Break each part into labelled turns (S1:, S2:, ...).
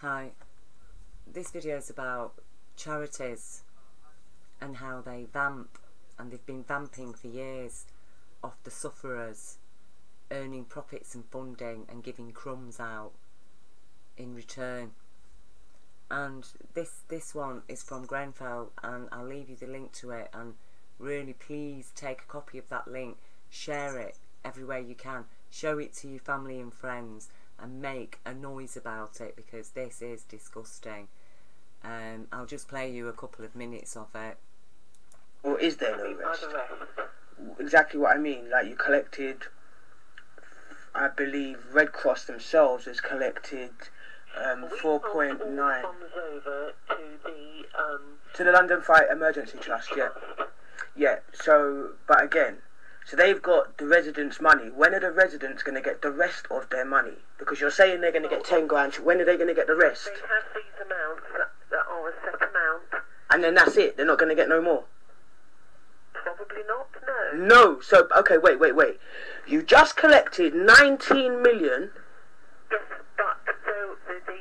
S1: Hi, this video is about charities and how they vamp, and they've been vamping for years off the sufferers, earning profits and funding and giving crumbs out in return. And this one is from Grenfell, and I'll leave you the link to it, and really please take a copy of that link, share it everywhere you can, show it to your family and friends, and make a noise about it, because this is disgusting. I'll just play you a couple of minutes of it.
S2: Or is there no rest? Exactly what I mean. Like, you collected, I believe Red Cross themselves has collected 4.9 to the London Fire Emergency Trust. Yeah. So, but again, so they've got the residents' money. When are the residents going to get the rest of their money? Because you're saying they're going to get 10 grand. When are they going to get the rest?
S3: They have these amounts that are a set amount.
S2: And then that's it? They're not going to get no more?
S3: Probably not, no.
S2: No. So, okay, wait. You just collected 19 million.
S3: Yes, but so the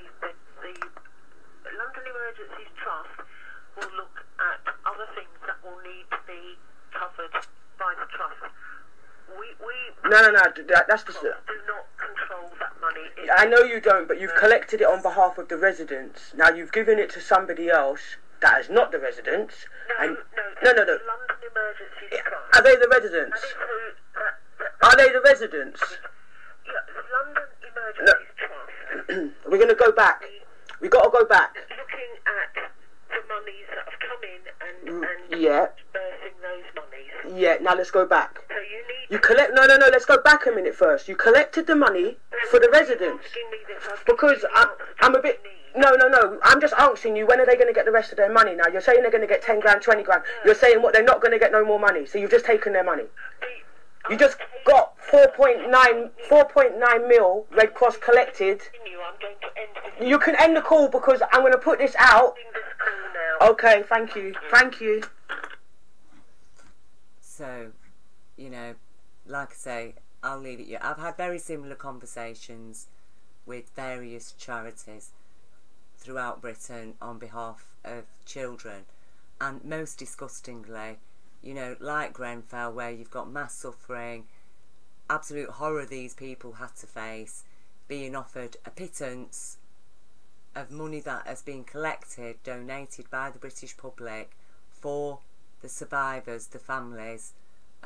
S3: London Emergencies Trust will look at other things that will need to be covered by the trust.
S2: No, that's the...
S3: Do not control that money.
S2: I know you don't, but you've collected it on behalf of the residents. Now you've given it to somebody else that is not the residents.
S3: No.
S2: No.
S3: London Emergencies Trust.
S2: Are they the residents? Are they the residents?
S3: Yeah, the London Emergencies Trust.
S2: We're going to go back. We got to go back.
S3: Looking at the monies that have come in and
S2: yeah.
S3: dispersing those monies.
S2: Yeah, now let's go back.
S3: So you need...
S2: You collect... No, let's go back a minute first. You collected the money for the residents. Because I'm a bit... No. I'm just asking you, when are they going to get the rest of their money now? You're saying they're going to get 10 grand, 20 grand. You're saying what, they're not going to get no more money. So you've just taken their money. You just got 4.9 mil Red Cross collected. You can end the call because I'm going to put this out. Okay, thank you.
S1: So, you know, like I say, I'll leave it here. I've had very similar conversations with various charities throughout Britain on behalf of children, and most disgustingly, you know, like Grenfell, where you've got mass suffering, absolute horror these people had to face, being offered a pittance of money that has been collected, donated by the British public for the survivors, the families,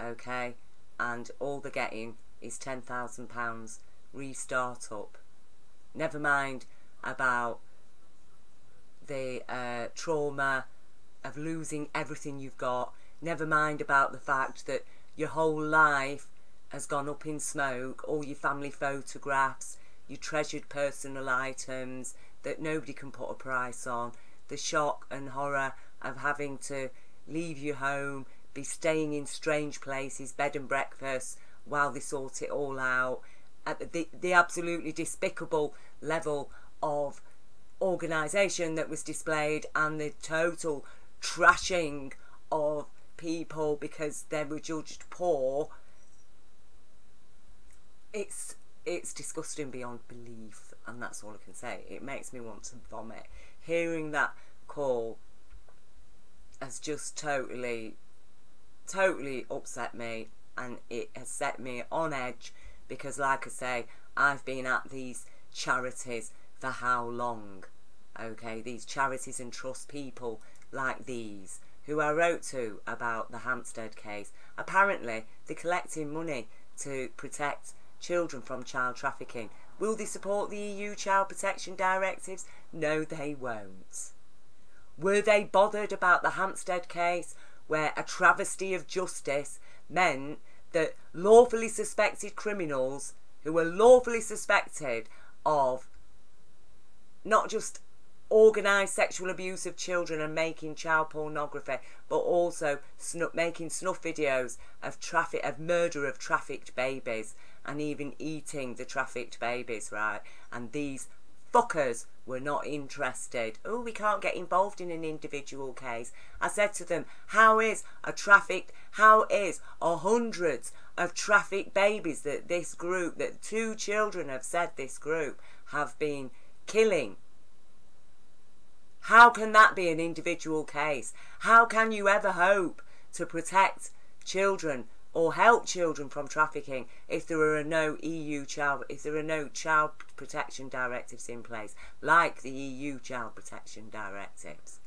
S1: okay, and all they're getting is £10,000 restart up. Never mind about the trauma of losing everything you've got. Never mind about the fact that your whole life has gone up in smoke, all your family photographs, your treasured personal items that nobody can put a price on, the shock and horror of having to leave your home, be staying in strange places, bed and breakfast, while they sort it all out, at the absolutely despicable level of organisation that was displayed, and the total trashing of people because they were judged poor. It's disgusting beyond belief, and that's all I can say. It makes me want to vomit. Hearing that call has just totally upset me, and it has set me on edge, because like I say, I've been at these charities for how long? Okay, these charities and trust people like these, who I wrote to about the Hampstead case. Apparently they're collecting money to protect children from child trafficking. Will they support the EU Child Protection Directives? No, they won't. Were they bothered about the Hampstead case, where a travesty of justice meant that lawfully suspected criminals, who were lawfully suspected of not just organised sexual abuse of children and making child pornography, but also making snuff videos of murder of trafficked babies, and even eating the trafficked babies, right? And these fuckers were not interested. Oh, we can't get involved in an individual case. I said to them, how is hundreds of trafficked babies that this group, that 2 children have said this group have been killing How can that be an individual case? How can you ever hope to protect children or help children from trafficking if there are no child protection directives in place, like the EU child protection directives?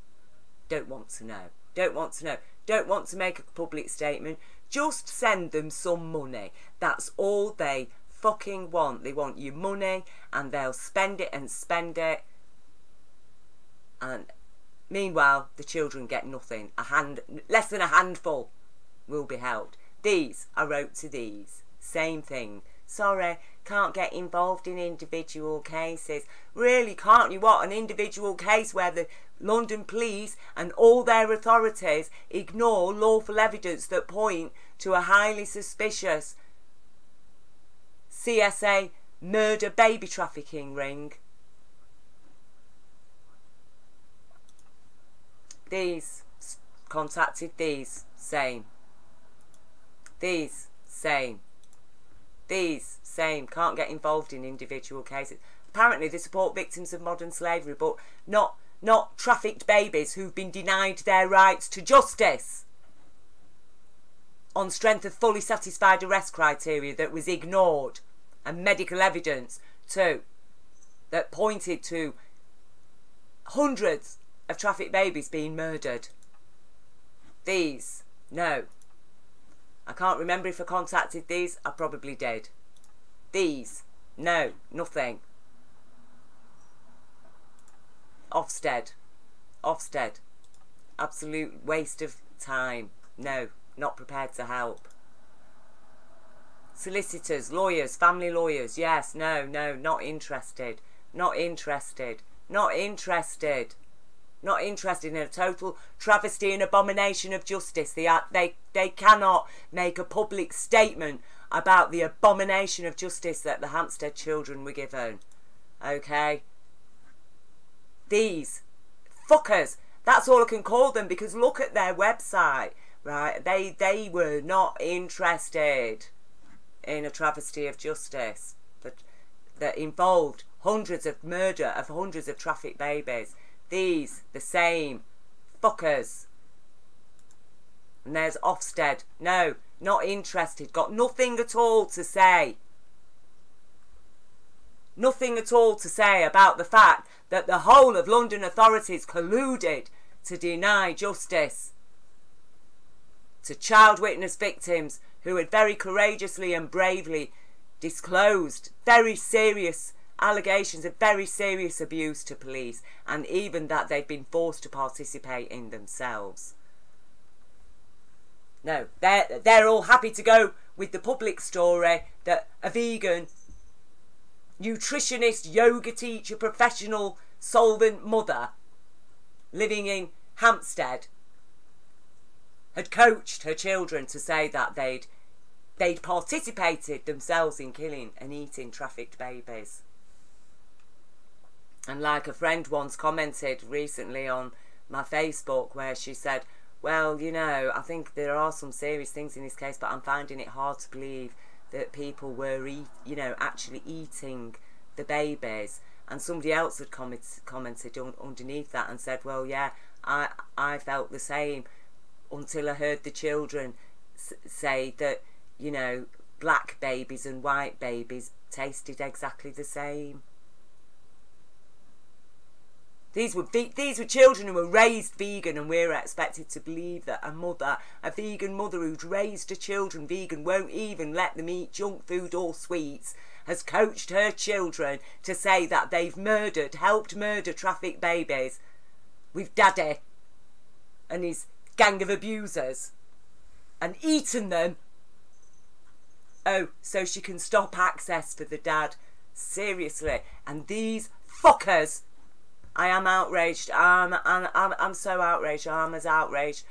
S1: Don't want to know. Don't want to know. Don't want to make a public statement. Just send them some money. That's all they fucking want. They want your money, and they'll spend it and spend it. And meanwhile, the children get nothing. Less than a handful will be helped. These, I wrote to these. Same thing. Sorry, can't get involved in individual cases. Really, can't you? What, an individual case where the London police and all their authorities ignore lawful evidence that point to a highly suspicious CSA murder baby trafficking ring? These contacted these, same. These, same. These, same. Can't get involved in individual cases. Apparently they support victims of modern slavery, but not trafficked babies who've been denied their rights to justice on strength of fully satisfied arrest criteria that was ignored, and medical evidence too that pointed to hundreds of trafficked babies being murdered. These, no. I can't remember if I contacted these. I probably did. These, no, nothing. Ofsted, absolute waste of time. No, not prepared to help. Solicitors, lawyers, family lawyers, yes, no, not interested. Not interested. Not interested. Not interested in a total travesty and abomination of justice. They cannot make a public statement about the abomination of justice that the Hampstead children were given. Okay? These fuckers, that's all I can call them, because look at their website, right? They were not interested in a travesty of justice that involved hundreds of murder of hundreds of trafficked babies. These, the same fuckers. And there's Ofsted. No, not interested. Got nothing at all to say. Nothing at all to say about the fact that the whole of London authorities colluded to deny justice to child witness victims who had very courageously and bravely disclosed very serious allegations of very serious abuse to police, and even that they've been forced to participate in themselves. No, they're all happy to go with the public story that a vegan, nutritionist, yoga teacher, professional, solvent mother living in Hampstead had coached her children to say that they'd participated themselves in killing and eating trafficked babies. And like a friend once commented recently on my Facebook, where she said, well, you know, I think there are some serious things in this case, but I'm finding it hard to believe that people were, actually eating the babies. And somebody else had commented underneath that and said, well, yeah, I felt the same until I heard the children say that, black babies and white babies tasted exactly the same. These were children who were raised vegan, and we're expected to believe that a vegan mother who'd raised her children vegan, won't even let them eat junk food or sweets, has coached her children to say that they've helped murder trafficked babies with Daddy and his gang of abusers, and eaten them. Oh, so she can stop access for the dad. Seriously. And these fuckers, I am outraged. I'm so outraged. I'm as outraged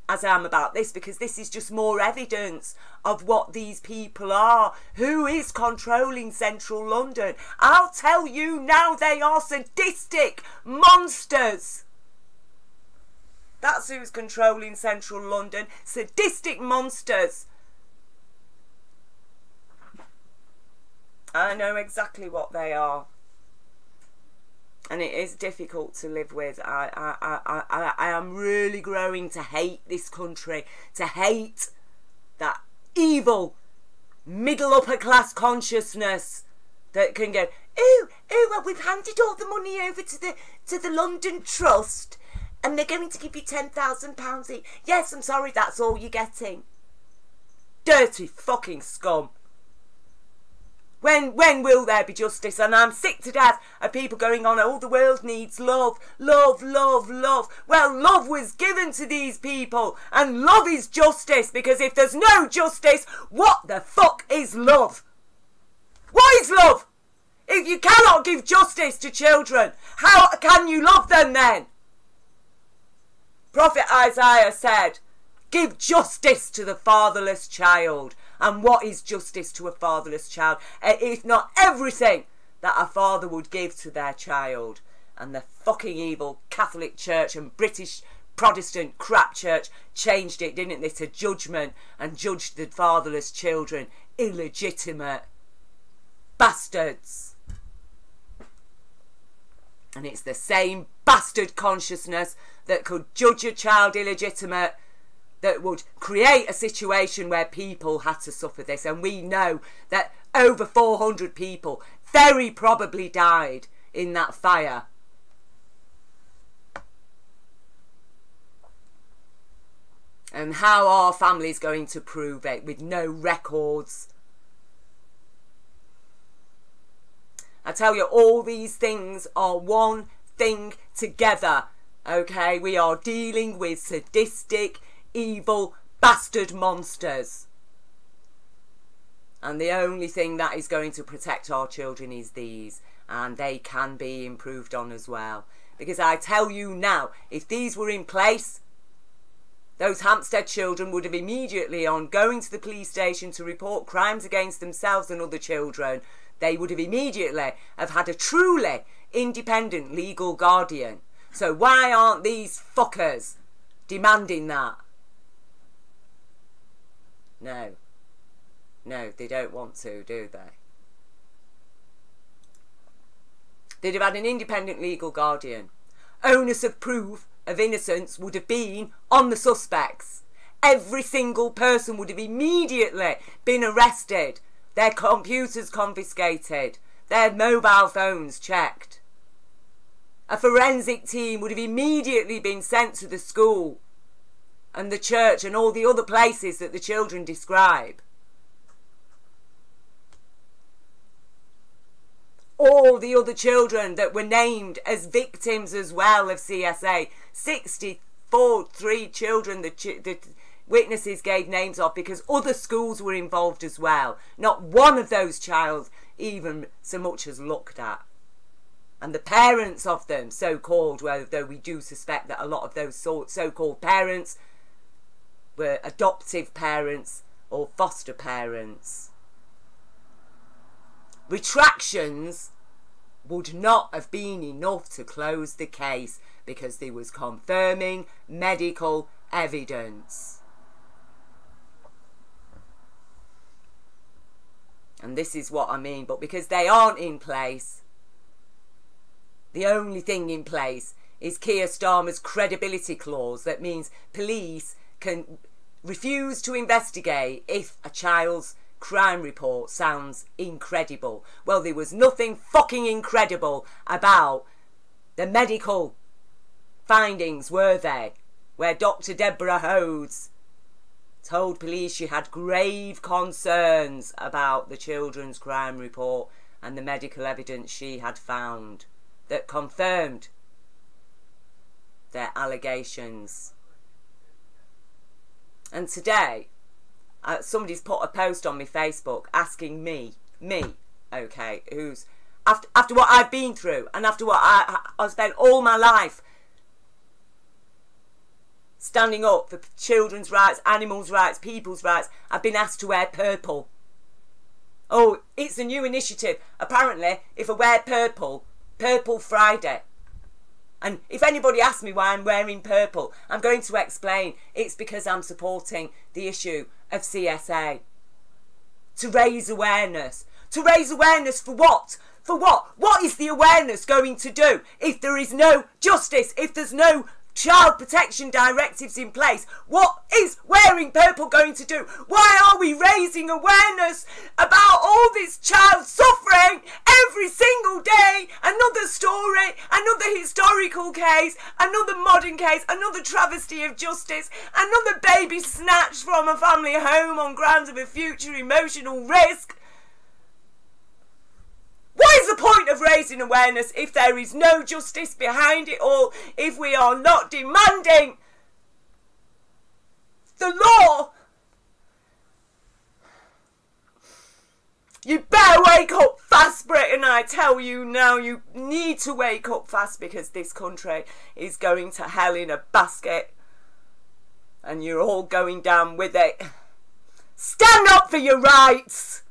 S1: as I am about this, because this is just more evidence of what these people are. Who is controlling central London? I'll tell you now, they are sadistic monsters. That's who's controlling central London. Sadistic monsters. I know exactly what they are. and it is difficult to live with. I am really growing to hate this country, to hate that evil middle upper class consciousness that can go, oh, well, we've handed all the money over to the London Trust, and they're going to give you £10,000 each. Yes, I'm sorry, that's all you're getting. Dirty fucking scum. When will there be justice? And I'm sick to death of people going on, oh, the world needs love, love, love, love. Well, love was given to these people, and love is justice, because if there's no justice, what the fuck is love? What is love? If you cannot give justice to children, how can you love them then? Prophet Isaiah said, give justice to the fatherless child. And what is justice to a fatherless child? If not everything that a father would give to their child. And the fucking evil Catholic Church and British Protestant crap church changed it, didn't they, to judgment, and judged the fatherless children illegitimate bastards. And it's the same bastard consciousness that could judge a child illegitimate that would create a situation where people had to suffer this. And we know that over 400 people very probably died in that fire. And how are families going to prove it with no records? I tell you, all these things are one thing together, okay? We are dealing with sadistic, evil, bastard monsters. And the only thing that is going to protect our children is these. And they can be improved on as well. Because I tell you now, if these were in place, those Hampstead children would have immediately, on going to the police station to report crimes against themselves and other children, they would have immediately have had a truly independent legal guardian. So why aren't these fuckers demanding that? No. No, they don't want to, do they? They'd have had an independent legal guardian. Onus of proof of innocence would have been on the suspects. Every single person would have immediately been arrested, their computers confiscated, their mobile phones checked. A forensic team would have immediately been sent to the school and the church and all the other places that the children describe. All the other children that were named as victims as well of CSA, 63 children the witnesses gave names of, because other schools were involved as well. Not one of those child even so much as looked at. And the parents of them, so-called, though we do suspect that a lot of those so-called parents were adoptive parents or foster parents. Retractions would not have been enough to close the case, because there was confirming medical evidence. And this is what I mean. But because they aren't in place, the only thing in place is Keir Starmer's credibility clause. That means police can refuse to investigate if a child's crime report sounds incredible. Well, there was nothing fucking incredible about the medical findings, were there? Where Dr. Deborah Hodes told police she had grave concerns about the children's crime report and the medical evidence she had found that confirmed their allegations. And today, somebody's put a post on my Facebook asking me, okay, who's, after what I've been through, and after what I've spent all my life standing up for children's rights, animals' rights, people's rights, I've been asked to wear purple. Oh, it's a new initiative. Apparently, if I wear purple, Purple Friday. And if anybody asks me why I'm wearing purple, I'm going to explain. It's because I'm supporting the issue of CSA. To raise awareness. To raise awareness for what? For what? What is the awareness going to do if there is no justice, if there's no child protection directives in place? What is wearing purple going to do? Why are we raising awareness about all this child suffering every single day? Another story, another historical case, another modern case, another travesty of justice, another baby snatched from a family home on grounds of a future emotional risk. What is the point of raising awareness if there is no justice behind it all, if we are not demanding the law? You better wake up fast, Britain, I tell you now. You need to wake up fast, because this country is going to hell in a basket, and you're all going down with it. Stand up for your rights!